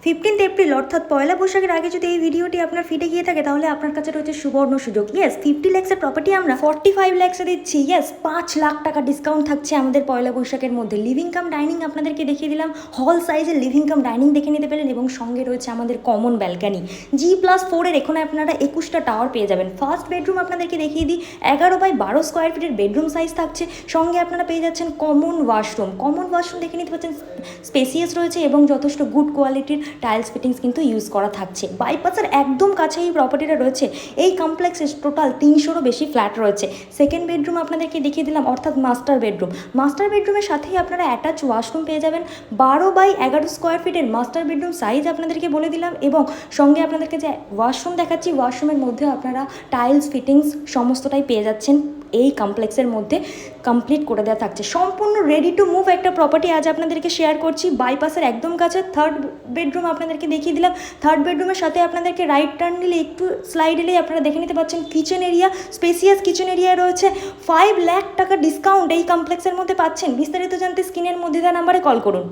15 April অর্থাৎ পয়লা বৈশাখের আগে যদি এই ভিডিওটি আপনার ফিডে গিয়ে থাকে তাহলে আপনার কাছে রয়েছে সুবর্ণ সুযোগ। ইয়েস, 50 লাখসের প্রপার্টি আমরা 45 লাখসে দিচ্ছি। ইয়েস, 5 লাখ টাকা ডিসকাউন্ট থাকছে আমাদের পয়লা বৈশাখের মধ্যে। লিভিং কাম ডাইনিং আপনাদেরকে দেখিয়ে দিলাম, হল সাইজের লিভিং কাম ডাইনিং দেখে নিতে পেলেন এবং সঙ্গে রয়েছে আমাদের কমন ব্যালকানি। G+4 এখানে আপনারা 21টা টাওয়ার পেয়ে যাবেন। ফার্স্ট বেডরুম আপনাদেরকে দেখিয়ে দিই, 11 বাই 12 স্কোয়ার ফিটের বেডরুম সাইজ থাকছে। সঙ্গে আপনারা পেয়ে যাচ্ছেন কমন ওয়াশরুম দেখে নিতে পাচ্ছেন, স্পেসিয়াস রয়েছে এবং যথেষ্ট গুড কোয়ালিটির টাইলস ফিটিংস কিন্তু ইউজ করা থাকছে। বাইপাসের একদম কাছে এই প্রপার্টিটা রয়েছে। এই কমপ্লেক্সে টোটাল 300রও বেশি ফ্ল্যাট রয়েছে। সেকেন্ড বেডরুম আপনাদেরকে দেখিয়ে দিলাম, অর্থাৎ মাস্টার বেডরুমের সাথেই আপনারা অ্যাটাচ ওয়াশরুম পেয়ে যাবেন। 12 বাই 11 স্কোয়ার ফিটের মাস্টার বেডরুম সাইজ আপনাদেরকে বলে দিলাম এবং সঙ্গে আপনাদেরকে যে ওয়াশরুম দেখাচ্ছি, ওয়াশরুমের মধ্যে আপনারা টাইলস ফিটিংস সমস্তটাই পেয়ে যাচ্ছেন। এই কমপ্লেক্সের মধ্যে কমপ্লিট করে দেওয়া থাকছে। সম্পূর্ণ রেডি টু মুভ একটা প্রপার্টি আজ আপনাদেরকে শেয়ার করছি। বাইপাসের একদম কাছে থার্ড বেডরুম আপনাদেরকে দেখিয়ে দিলাম। থার্ড বেডরুমের সাথে আপনাদেরকে রাইট টার্ন নিলে একটু স্লাইড এলেই আপনারা দেখে নিতে পাচ্ছেন kitchen area, spacious kitchen area রয়েছে। 5 লাখ টাকা ডিসকাউন্ট এই কমপ্লেক্সের মধ্যে পাচ্ছেন। বিস্তারিত জানতে স্ক্রিনের মধ্যে দেওয়া নাম্বারে কল করুন।